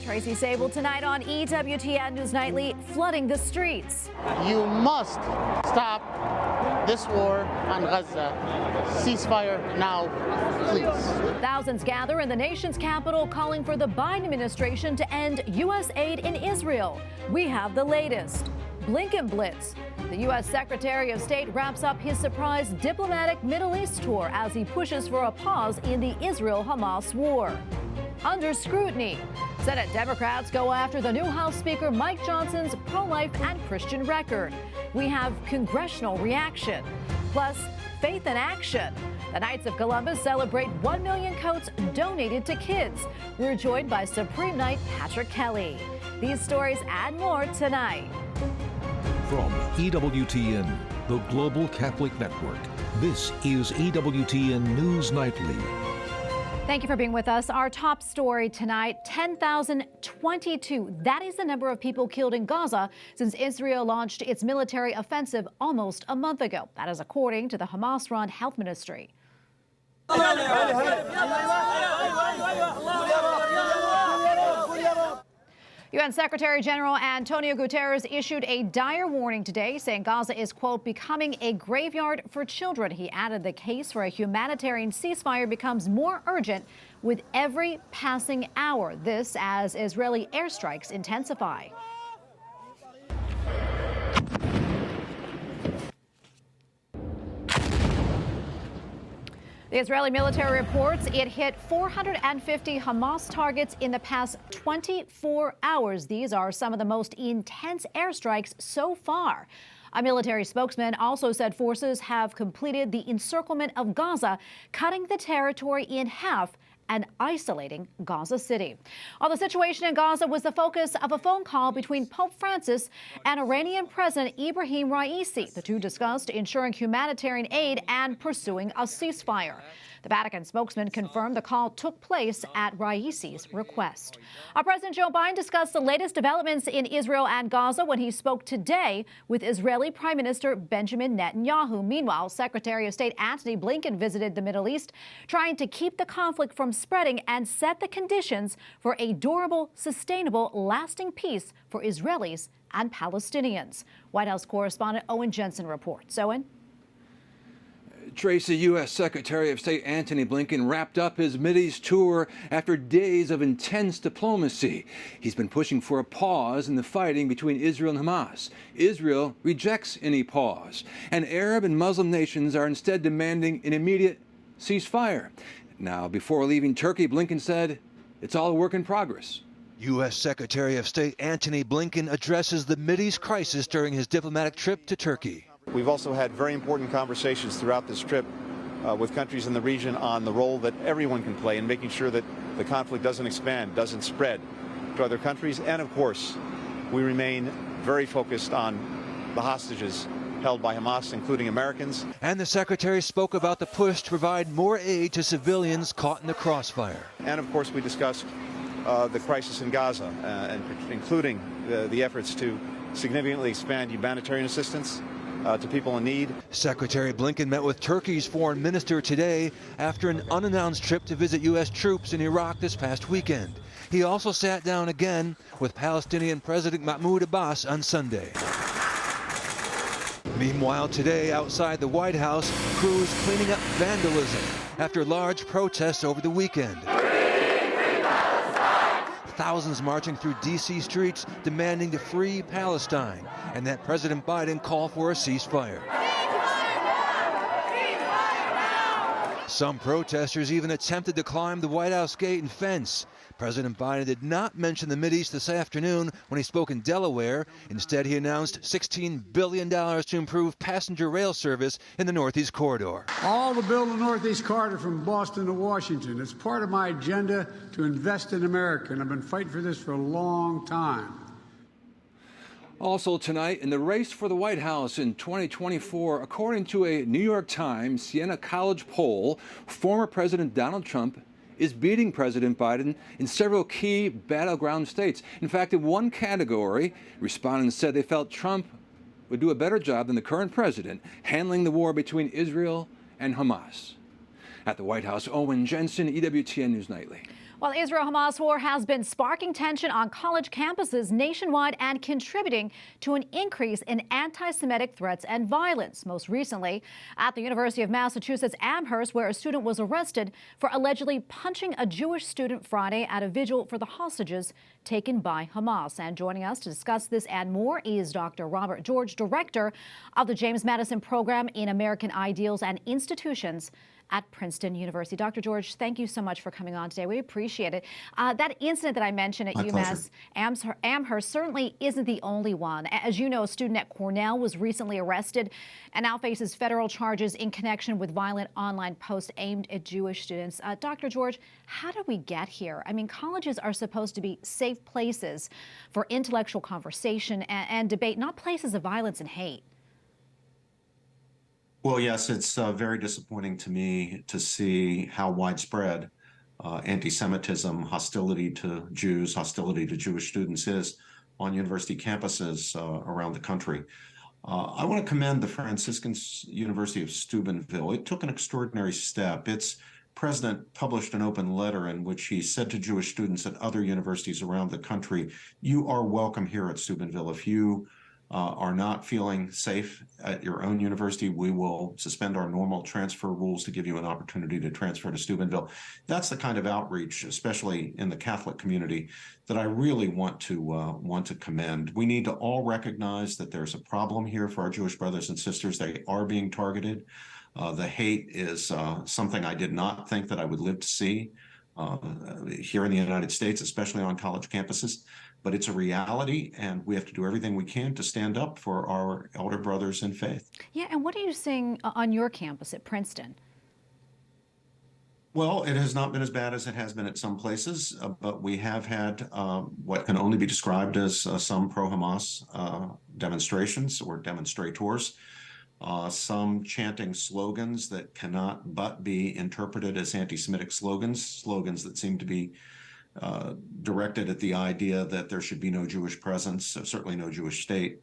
Tracy Sabol tonight on EWTN News Nightly, flooding the streets. You must stop this war on Gaza. Ceasefire now, please. Thousands gather in the nation's capital calling for the Biden administration to end U.S. aid in Israel. We have the latest. Blinken blitz. The U.S. Secretary of State wraps up his surprise diplomatic Middle East tour as he pushes for a pause in the Israel-Hamas war. Under scrutiny, Senate Democrats go after the new House Speaker Mike Johnson's pro-life and Christian record. We have congressional reaction. Plus, faith in action. The Knights of Columbus celebrate 1 million coats donated to kids. We're joined by Supreme Knight Patrick Kelly. These stories and more tonight. From EWTN, the Global Catholic Network, this is EWTN News Nightly. Thank you for being with us. Our top story tonight, 10,022. That is the number of people killed in Gaza since Israel launched its military offensive almost a month ago. That is according to the Hamas-run health ministry. UN Secretary General Antonio Guterres issued a dire warning today, saying Gaza is, quote, becoming a graveyard for children. He added the case for a humanitarian ceasefire becomes more urgent with every passing hour. This as Israeli airstrikes intensify. The Israeli military reports it hit 450 Hamas targets in the past 24 hours. These are some of the most intense airstrikes so far. A military spokesman also said forces have completed the encirclement of Gaza, cutting the territory in half and isolating Gaza City. Well, the situation in Gaza was the focus of a phone call between Pope Francis and Iranian President Ibrahim Raisi. The two discussed ensuring humanitarian aid and pursuing a ceasefire. The Vatican spokesman confirmed the call took place at Raisi's request. President Joe Biden discussed the latest developments in Israel and Gaza when he spoke today with Israeli Prime Minister Benjamin Netanyahu. Meanwhile, Secretary of State Antony Blinken visited the Middle East, trying to keep the conflict from spreading and set the conditions for a durable, sustainable, lasting peace for Israelis and Palestinians. White House correspondent Owen Jensen reports. Owen? Tracy, U.S. Secretary of State Antony Blinken wrapped up his Mideast tour after days of intense diplomacy. He's been pushing for a pause in the fighting between Israel and Hamas. Israel rejects any pause, and Arab and Muslim nations are instead demanding an immediate ceasefire. Now, before leaving Turkey, Blinken said it's all a work in progress. U.S. Secretary of State Antony Blinken addresses the Mideast crisis during his diplomatic trip to Turkey. We've also had very important conversations throughout this trip with countries in the region on the role that everyone can play in making sure that the conflict doesn't expand, doesn't spread to other countries. And of course, we remain very focused on the hostages held by Hamas, including Americans. And the secretary spoke about the push to provide more aid to civilians caught in the crossfire. And of course, we discussed the crisis in Gaza, and including the efforts to significantly expand humanitarian assistance to people in need. Secretary Blinken met with Turkey's foreign minister today after an unannounced trip to visit U.S. troops in Iraq this past weekend. He also sat down again with Palestinian President Mahmoud Abbas on Sunday. Meanwhile, today outside the White House, crews cleaning up vandalism after large protests over the weekend. Thousands marching through D.C. streets demanding to free Palestine and that President Biden call for a ceasefire. Some protesters even attempted to climb the White House gate and fence. President Biden did not mention the Mideast this afternoon when he spoke in Delaware. Instead, he announced $16 billion to improve passenger rail service in the Northeast Corridor. All to build the Northeast Corridor from Boston to Washington. It's part of my agenda to invest in America, and I've been fighting for this for a long time. Also tonight, in the race for the White House in 2024, according to a New York Times Siena College poll, former President Donald Trump is beating President Biden in several key battleground states. In fact, in one category, respondents said they felt Trump would do a better job than the current president handling the war between Israel and Hamas. At the White House, Owen Jensen, EWTN News Nightly. While Israel-Hamas war has been sparking tension on college campuses nationwide and contributing to an increase in anti-Semitic threats and violence. Most recently at the University of Massachusetts Amherst, where a student was arrested for allegedly punching a Jewish student Friday at a vigil for the hostages taken by Hamas. And joining us to discuss this and more is Dr. Robert George, director of the James Madison Program in American Ideals and Institutions at Princeton University. Dr. George, thank you so much for coming on today. We appreciate it. That incident that I mentioned at UMass Amherst certainly isn't the only one. As you know, a student at Cornell was recently arrested and now faces federal charges in connection with violent online posts aimed at Jewish students. Dr. George, how did we get here? I mean, colleges are supposed to be safe places for intellectual conversation and debate, not places of violence and hate. Well, yes, it's very disappointing to me to see how widespread anti-Semitism, hostility to Jews, hostility to Jewish students is on university campuses around the country. I want to commend the Franciscan University of Steubenville. It took an extraordinary step. Its president published an open letter in which he said to Jewish students at other universities around the country, "You are welcome here at Steubenville. If you are not feeling safe at your own university, we will suspend our normal transfer rules to give you an opportunity to transfer to Steubenville." That's the kind of outreach, especially in the Catholic community, that I really want to commend. We need to all recognize that there's a problem here for our Jewish brothers and sisters. They are being targeted. The hate is something I did not think that I would live to see here in the United States, especially on college campuses. But it's a reality, and we have to do everything we can to stand up for our elder brothers in faith. Yeah, and what are you seeing on your campus at Princeton? Well, it has not been as bad as it has been at some places, but we have had what can only be described as some pro-Hamas demonstrations or demonstrators, some chanting slogans that cannot but be interpreted as anti-Semitic slogans that seem to be directed at the idea that there should be no Jewish presence, certainly no Jewish state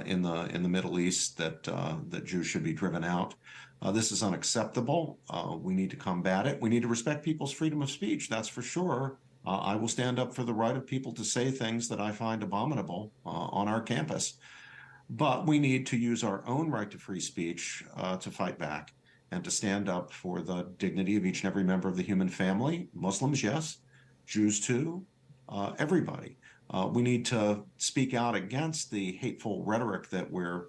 in the Middle East, that Jews should be driven out. This is unacceptable. We need to combat it. We need to respect people's freedom of speech, that's for sure. I will stand up for the right of people to say things that I find abominable on our campus. But we need to use our own right to free speech to fight back and to stand up for the dignity of each and every member of the human family. Muslims, yes. Jews too, everybody. We need to speak out against the hateful rhetoric that we're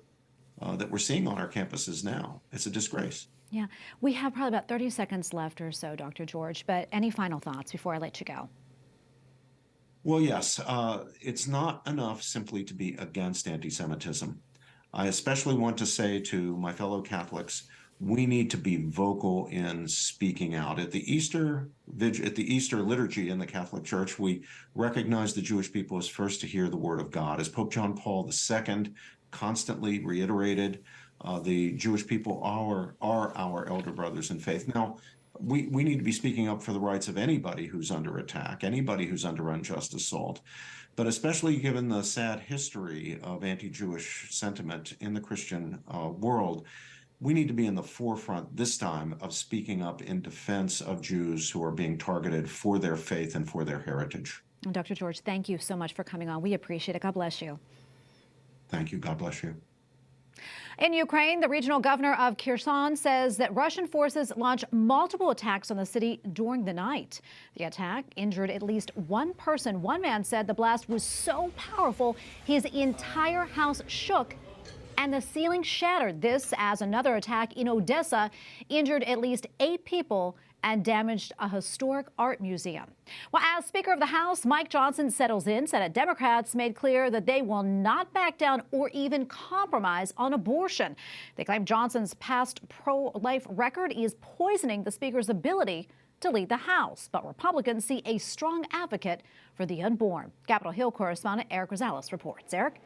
seeing on our campuses now. It's a disgrace. Yeah, we have probably about 30 seconds left or so, Dr. George, but any final thoughts before I let you go? Well, yes, it's not enough simply to be against anti-Semitism. I especially want to say to my fellow Catholics, we need to be vocal in speaking out. At the Easter liturgy in the Catholic Church, we recognize the Jewish people as first to hear the word of God. As Pope John Paul II constantly reiterated, the Jewish people are our elder brothers in faith. Now, we need to be speaking up for the rights of anybody who's under attack, anybody who's under unjust assault. But especially given the sad history of anti-Jewish sentiment in the Christian world, we need to be in the forefront this time of speaking up in defense of Jews who are being targeted for their faith and for their heritage. Dr. George, thank you so much for coming on. We appreciate it. God bless you. Thank you. God bless you. In Ukraine, the regional governor of Kherson says that Russian forces launched multiple attacks on the city during the night. The attack injured at least one person. One man said the blast was so powerful his entire house shook and the ceiling shattered. This as another attack in Odessa injured at least 8 people and damaged a historic art museum. Well, as Speaker of the House, Mike Johnson settles in, Senate Democrats made clear that they will not back down or even compromise on abortion. They claim Johnson's past pro-life record is poisoning the Speaker's ability to lead the House. But Republicans see a strong advocate for the unborn. Capitol Hill correspondent Eric Rosales reports. Eric?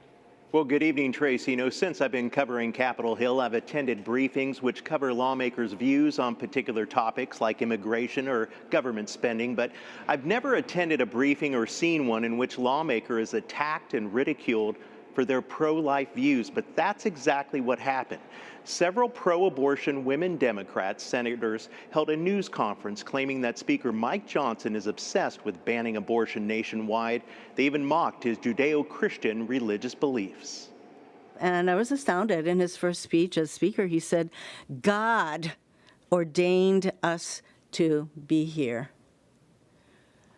Well, good evening, Tracy. Since I've been covering Capitol Hill, I've attended briefings which cover lawmakers' views on particular topics like immigration or government spending, but I've never attended a briefing or seen one in which lawmaker is attacked and ridiculed for their pro-life views, but that's exactly what happened. Several pro-abortion women Democrats, senators, held a news conference claiming that Speaker Mike Johnson is obsessed with banning abortion nationwide. They even mocked his Judeo-Christian religious beliefs. And I was astounded. In his first speech as Speaker, he said, God ordained us to be here.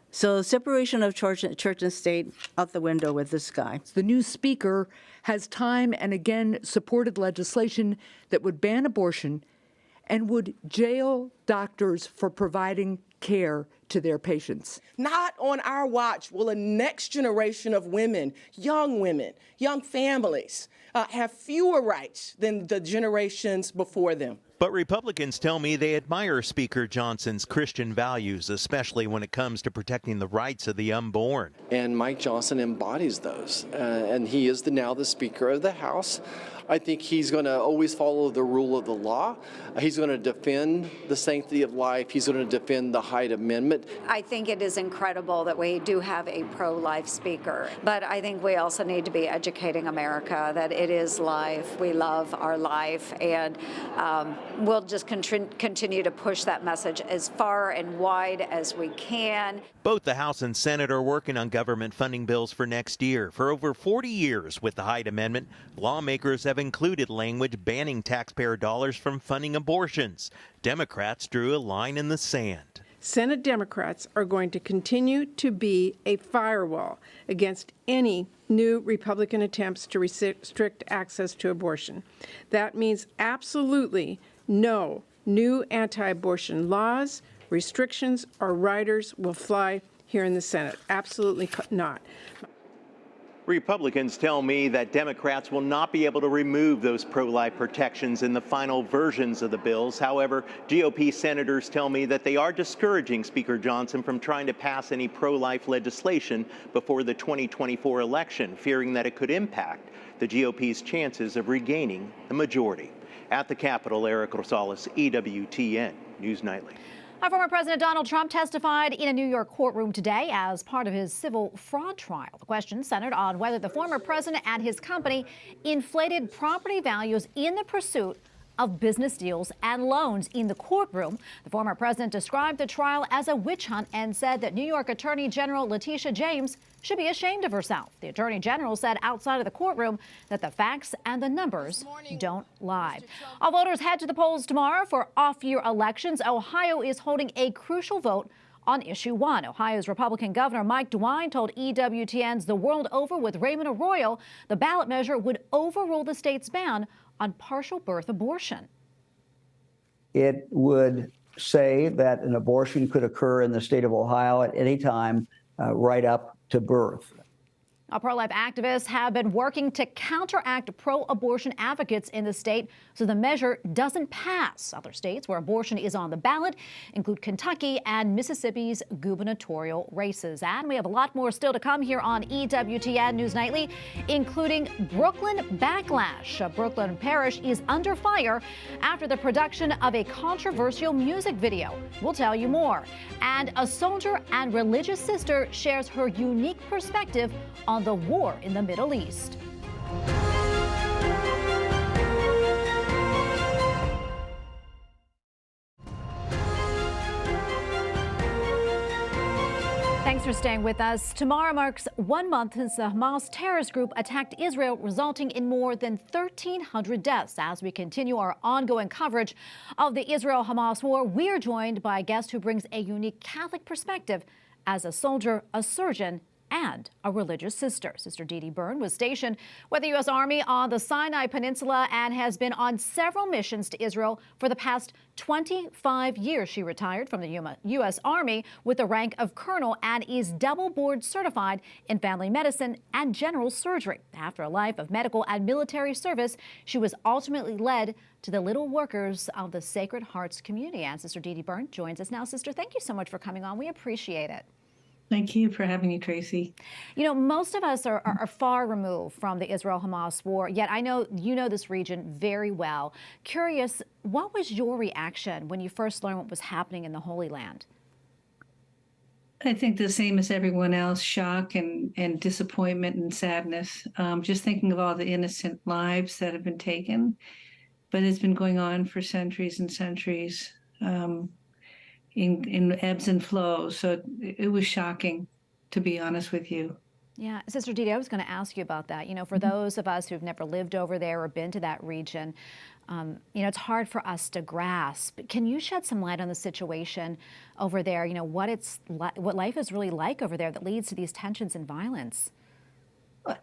So separation of church and state out the window with this guy. The new Speaker has time and again supported legislation that would ban abortion and would jail doctors for providing care to their patients. Not on our watch will a next generation of women, young families, have fewer rights than the generations before them. But Republicans tell me they admire Speaker Johnson's Christian values, especially when it comes to protecting the rights of the unborn. And Mike Johnson embodies those, and he is now the Speaker of the House. I think he's going to always follow the rule of the law. He's going to defend the sanctity of life. He's going to defend the Hyde Amendment. I think it is incredible that we do have a pro-life speaker, but I think we also need to be educating America that it is life. We love our life, and we'll just continue to push that message as far and wide as we can. Both the House and Senate are working on government funding bills for next year. For over 40 years with the Hyde Amendment, lawmakers have included language banning taxpayer dollars from funding abortions. Democrats drew a line in the sand. Senate Democrats are going to continue to be a firewall against any new Republican attempts to restrict access to abortion. That means absolutely no new anti-abortion laws, restrictions, or riders will fly here in the Senate. Absolutely not. Republicans tell me that Democrats will not be able to remove those pro-life protections in the final versions of the bills. However, GOP senators tell me that they are discouraging Speaker Johnson from trying to pass any pro-life legislation before the 2024 election, fearing that it could impact the GOP's chances of regaining the majority. At the Capitol, Eric Rosales, EWTN News Nightly. Our former President Donald Trump testified in a New York courtroom today as part of his civil fraud trial. The question centered on whether the former president and his company inflated property values in the pursuit of business deals and loans. In the courtroom, the former president described the trial as a witch hunt and said that New York Attorney General Letitia James should be ashamed of herself. The Attorney General said outside of the courtroom that the facts and the numbers don't lie. All voters head to the polls tomorrow for off-year elections. Ohio is holding a crucial vote on issue 1. Ohio's Republican Governor Mike DeWine told EWTN's The World Over with Raymond Arroyo the ballot measure would overrule the state's ban on partial birth abortion. It would say that an abortion could occur in the state of Ohio at any time right up to birth. Pro-life activists have been working to counteract pro-abortion advocates in the state so the measure doesn't pass. Other states where abortion is on the ballot include Kentucky and Mississippi's gubernatorial races. And we have a lot more still to come here on EWTN News Nightly, including Brooklyn backlash. Brooklyn Parish is under fire after the production of a controversial music video. We'll tell you more. And a soldier and religious sister shares her unique perspective on the war in the Middle East. Thanks for staying with us. Tomorrow marks 1 month since the Hamas terrorist group attacked Israel, resulting in more than 1,300 deaths. As we continue our ongoing coverage of the Israel-Hamas war, we're joined by a guest who brings a unique Catholic perspective as a soldier, a surgeon, and a religious sister. Sister Dee Burn was stationed with the U.S. Army on the Sinai Peninsula and has been on several missions to Israel for the past 25 years. She retired from the U.S. Army with the rank of colonel and is double board certified in family medicine and general surgery. After a life of medical and military service, she was ultimately led to the little workers of the Sacred Hearts community. And Sister Dee Burn joins us now. Sister, thank you so much for coming on. We appreciate it. Thank you for having me, Tracy. You know, most of us are far removed from the Israel-Hamas war, yet I know you know this region very well. Curious, what was your reaction when you first learned what was happening in the Holy Land? I think the same as everyone else, shock and disappointment and sadness. Just thinking of all the innocent lives that have been taken, but it's been going on for centuries and centuries in ebbs and flows. So it was shocking, to be honest with you. Yeah, Sister Dee, I was going to ask you about that. You know, for those of us who've never lived over there or been to that region, you know, it's hard for us to grasp. Can you shed some light on the situation over there? You know, what life is really like over there that leads to these tensions and violence?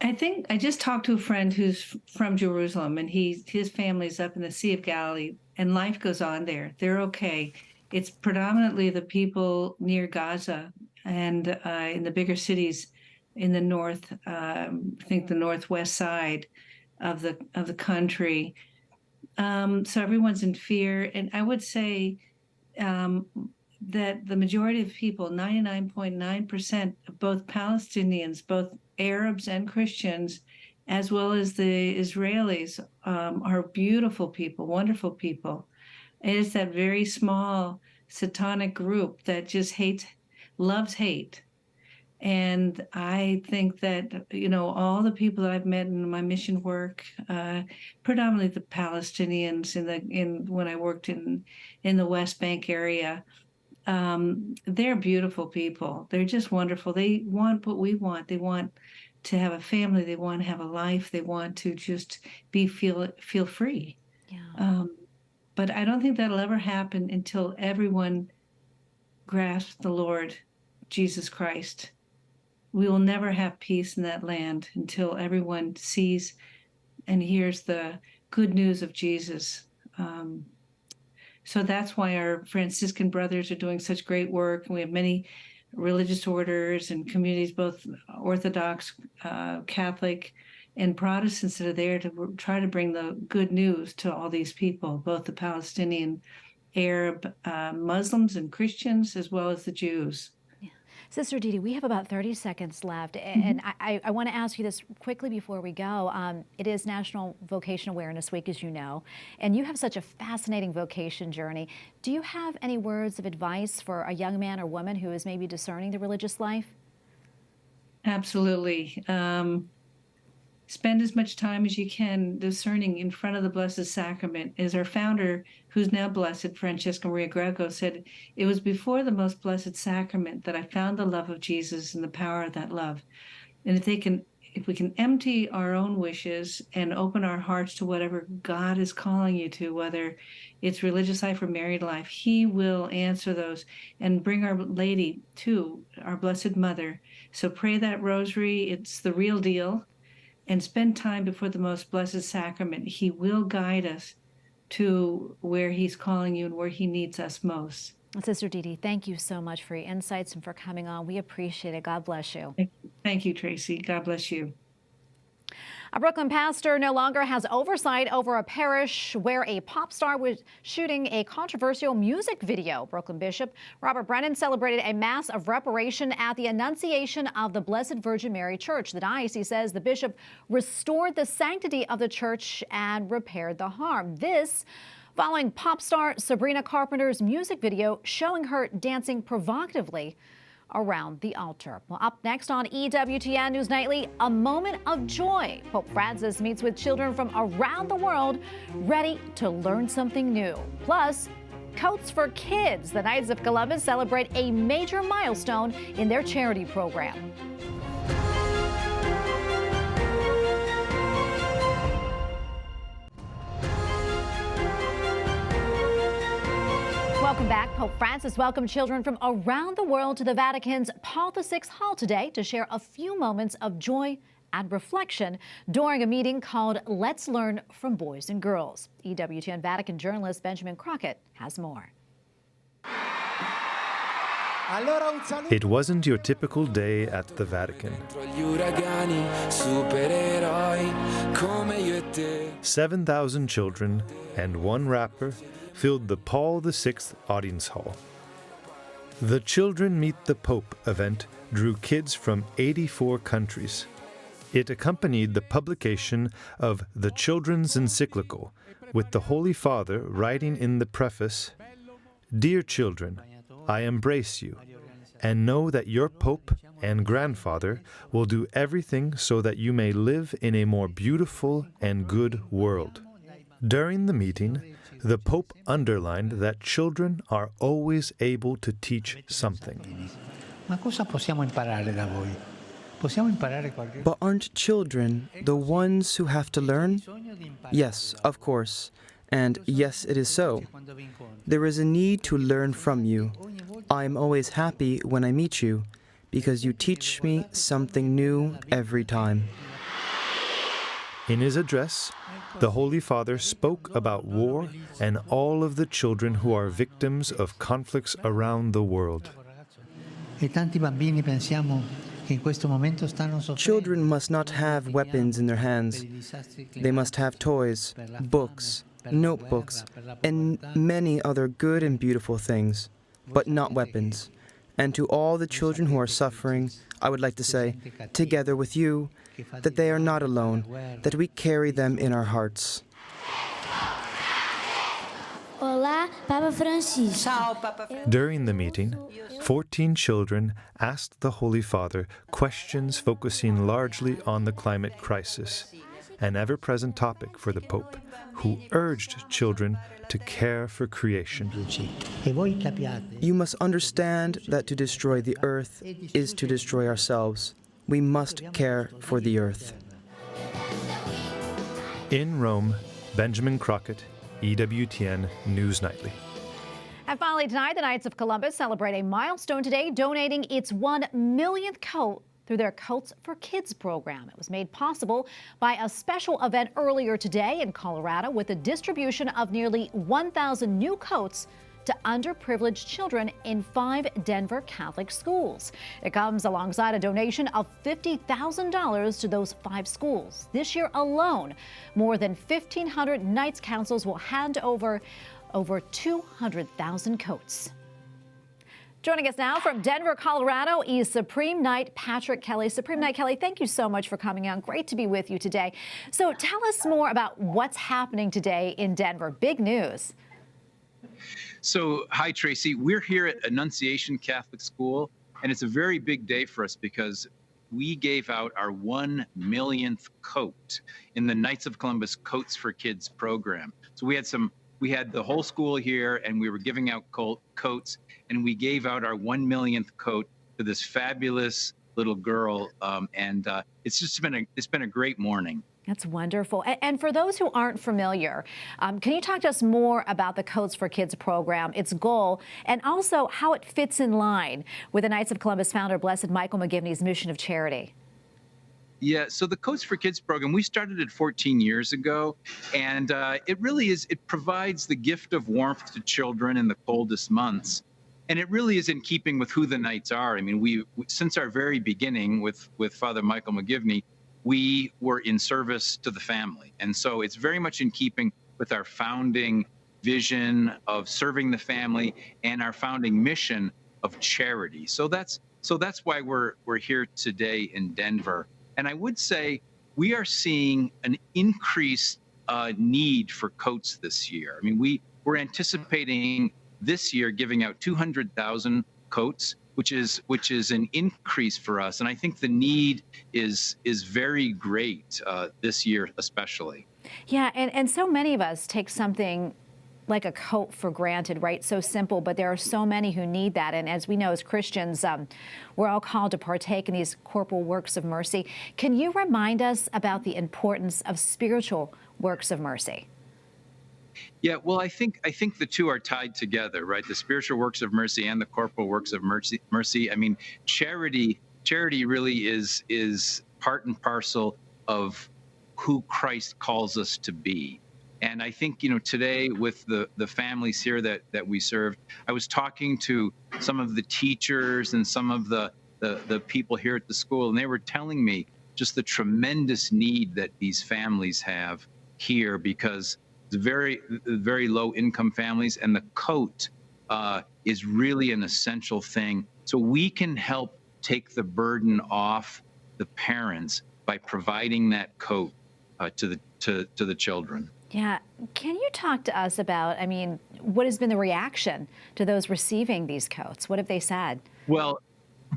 I think I just talked to a friend who's from Jerusalem, and his family's up in the Sea of Galilee, and life goes on there. They're okay. It's predominantly the people near Gaza and in the bigger cities in the north, I think the northwest side of the country. So everyone's in fear, and I would say that the majority of people, 99.9% of both Palestinians, both Arabs and Christians, as well as the Israelis, are beautiful people, wonderful people. It is that very small satanic group that just loves hate. And I think that, you know, all the people that I've met in my mission work, predominantly the Palestinians when I worked in the West Bank area, they're beautiful people. They're just wonderful. They want what we want. They want to have a family. They want to have a life. They want to just feel free. Yeah. But I don't think that'll ever happen until everyone grasps the Lord Jesus Christ. We will never have peace in that land until everyone sees and hears the good news of Jesus. So that's why our Franciscan brothers are doing such great work. We have many religious orders and communities, both Orthodox, Catholic, and Protestants, that are there to try to bring the good news to all these people, both the Palestinian, Arab, Muslims, and Christians, as well as the Jews. Sister Dee, we have about 30 seconds left, and I want to ask you this quickly before we go. It is National Vocation Awareness Week, as you know, and you have such a fascinating vocation journey. Do you have any words of advice for a young man or woman who is maybe discerning the religious life? Absolutely. Spend as much time as you can discerning in front of the Blessed Sacrament. As our founder, who's now blessed, Francesca Maria Greco, said, it was before the most blessed sacrament that I found the love of Jesus and the power of that love. And if we can empty our own wishes and open our hearts to whatever God is calling you to, whether it's religious life or married life, He will answer those and bring Our Lady to our Blessed Mother. So pray that rosary. It's the real deal. And spend time before the most blessed sacrament. He will guide us to where He's calling you and where He needs us most. Sister Dee, thank you so much for your insights and for coming on. We appreciate it. God bless you. Thank you, Tracy. God bless you. A Brooklyn pastor no longer has oversight over a parish where a pop star was shooting a controversial music video. Brooklyn Bishop Robert Brennan celebrated a mass of reparation at the Annunciation of the Blessed Virgin Mary Church. The diocese says the bishop restored the sanctity of the church and repaired the harm. This following pop star Sabrina Carpenter's music video showing her dancing provocatively around the altar. Well, up next on EWTN News Nightly, a moment of joy. Pope Francis meets with children from around the world ready to learn something new. Plus, Coats for Kids. The Knights of Columbus celebrate a major milestone in their charity program. Welcome back. Pope Francis welcomed children from around the world to the Vatican's Paul VI Hall today to share a few moments of joy and reflection during a meeting called Let's Learn from Boys and Girls. EWTN Vatican journalist Benjamin Crockett has more. It wasn't your typical day at the Vatican. 7,000 children and one rapper filled the Paul VI audience hall. The Children Meet the Pope event drew kids from 84 countries. It accompanied the publication of the Children's Encyclical, with the Holy Father writing in the preface, "Dear children, I embrace you, and know that your Pope and grandfather will do everything so that you may live in a more beautiful and good world. During the meeting, the Pope underlined that children are always able to teach something. But aren't children the ones who have to learn? Yes, of course. And yes, it is so. There is a need to learn from you. I am always happy when I meet you, because you teach me something new every time. In his address, the Holy Father spoke about war and all of the children who are victims of conflicts around the world. Children must not have weapons in their hands. They must have toys, books, notebooks, and many other good and beautiful things, but not weapons. And to all the children who are suffering, I would like to say, together with you, that they are not alone, that we carry them in our hearts. Olá, Papa Francisco. During the meeting, 14 children asked the Holy Father questions focusing largely on the climate crisis, an ever-present topic for the Pope, who urged children to care for creation. You must understand that to destroy the earth is to destroy ourselves. We must care for the earth. In Rome, Benjamin Crockett, EWTN News Nightly. And finally tonight, the Knights of Columbus celebrate a milestone today, donating its 1 millionth coat through their Coats for Kids program. It was made possible by a special event earlier today in Colorado with the distribution of nearly 1,000 new coats to underprivileged children in 5 Denver Catholic schools. It comes alongside a donation of $50,000 to those 5 schools. This year alone, more than 1,500 Knights Councils will hand over 200,000 coats. Joining us now from Denver, Colorado is Supreme Knight Patrick Kelly. Supreme Knight Kelly, thank you so much for coming on. Great to be with you today. So tell us more about what's happening today in Denver. Big news. So, hi, Tracy. We're here at Annunciation Catholic School, and it's a very big day for us because we gave out our 1 millionth coat in the Knights of Columbus Coats for Kids program. So we had the whole school here, and we were giving out coats, and we gave out our 1 millionth coat to this fabulous little girl, and it's been a great morning. That's wonderful. And for those who aren't familiar, can you talk to us more about the Coats for Kids program, its goal, and also how it fits in line with the Knights of Columbus founder, Blessed Michael McGivney's mission of charity? Yeah, so the Coats for Kids program, we started it 14 years ago, and it provides the gift of warmth to children in the coldest months. And it really is in keeping with who the Knights are. I mean, since our very beginning with Father Michael McGivney, we were in service to the family. And so it's very much in keeping with our founding vision of serving the family and our founding mission of charity. So that's why we're here today in Denver. And I would say we are seeing an increased need for coats this year. I mean, we're anticipating this year giving out 200,000 coats, which is an increase for us. And I think the need is very great this year, especially. Yeah, and so many of us take something like a coat for granted, right? So simple, but there are so many who need that. And as we know, as Christians, we're all called to partake in these corporal works of mercy. Can you remind us about the importance of spiritual works of mercy? Yeah, well, I think the two are tied together, right? The spiritual works of mercy and the corporal works of mercy. I mean, charity really is part and parcel of who Christ calls us to be. And I think, today with the families here that we served, I was talking to some of the teachers and some of the people here at the school, and they were telling me just the tremendous need that these families have here, because very low income families, and the coat is really an essential thing. So we can help take the burden off the parents by providing that coat to the children. Yeah. Can you talk to us about, what has been the reaction to those receiving these coats? What have they said? Well,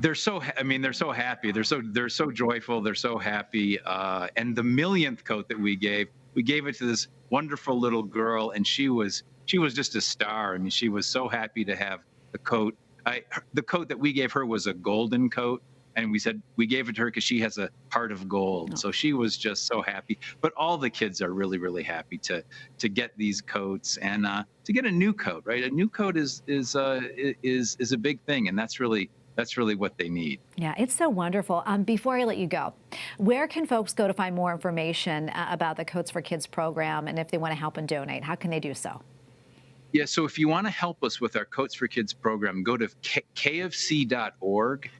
They're so happy. They're so joyful. They're so happy. And the millionth coat that we gave it to this wonderful little girl, and she was just a star. I mean, she was so happy to have the coat. The coat that we gave her was a golden coat, and we gave it to her because she has a heart of gold. Oh. So she was just so happy. But all the kids are really, really happy to get these coats and to get a new coat. Right, a new coat is a big thing, and that's really what they need. Yeah, it's so wonderful. Before I let you go, where can folks go to find more information about the Coats for Kids program, and if they want to help and donate, how can they do so? Yeah, so if you want to help us with our Coats for Kids program, go to kfc.org,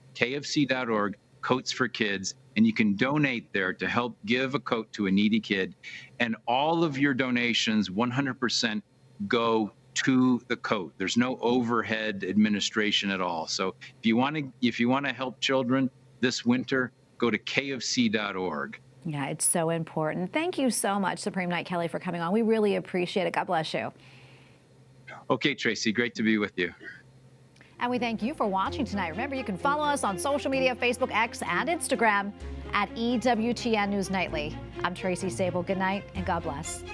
Coats for Kids, and you can donate there to help give a coat to a needy kid. And all of your donations, 100%, go to the coat. There's no overhead administration at all. So if you want to help children this winter, go to kfc.org. Yeah, it's so important. Thank you so much, Supreme Knight Kelly, for coming on. We really appreciate it. God bless you. Okay, Tracy, great to be with you. And we thank you for watching tonight. Remember, you can follow us on social media, Facebook, X, and Instagram at EWTN News Nightly. I'm Tracy Sabol. Good night and God bless.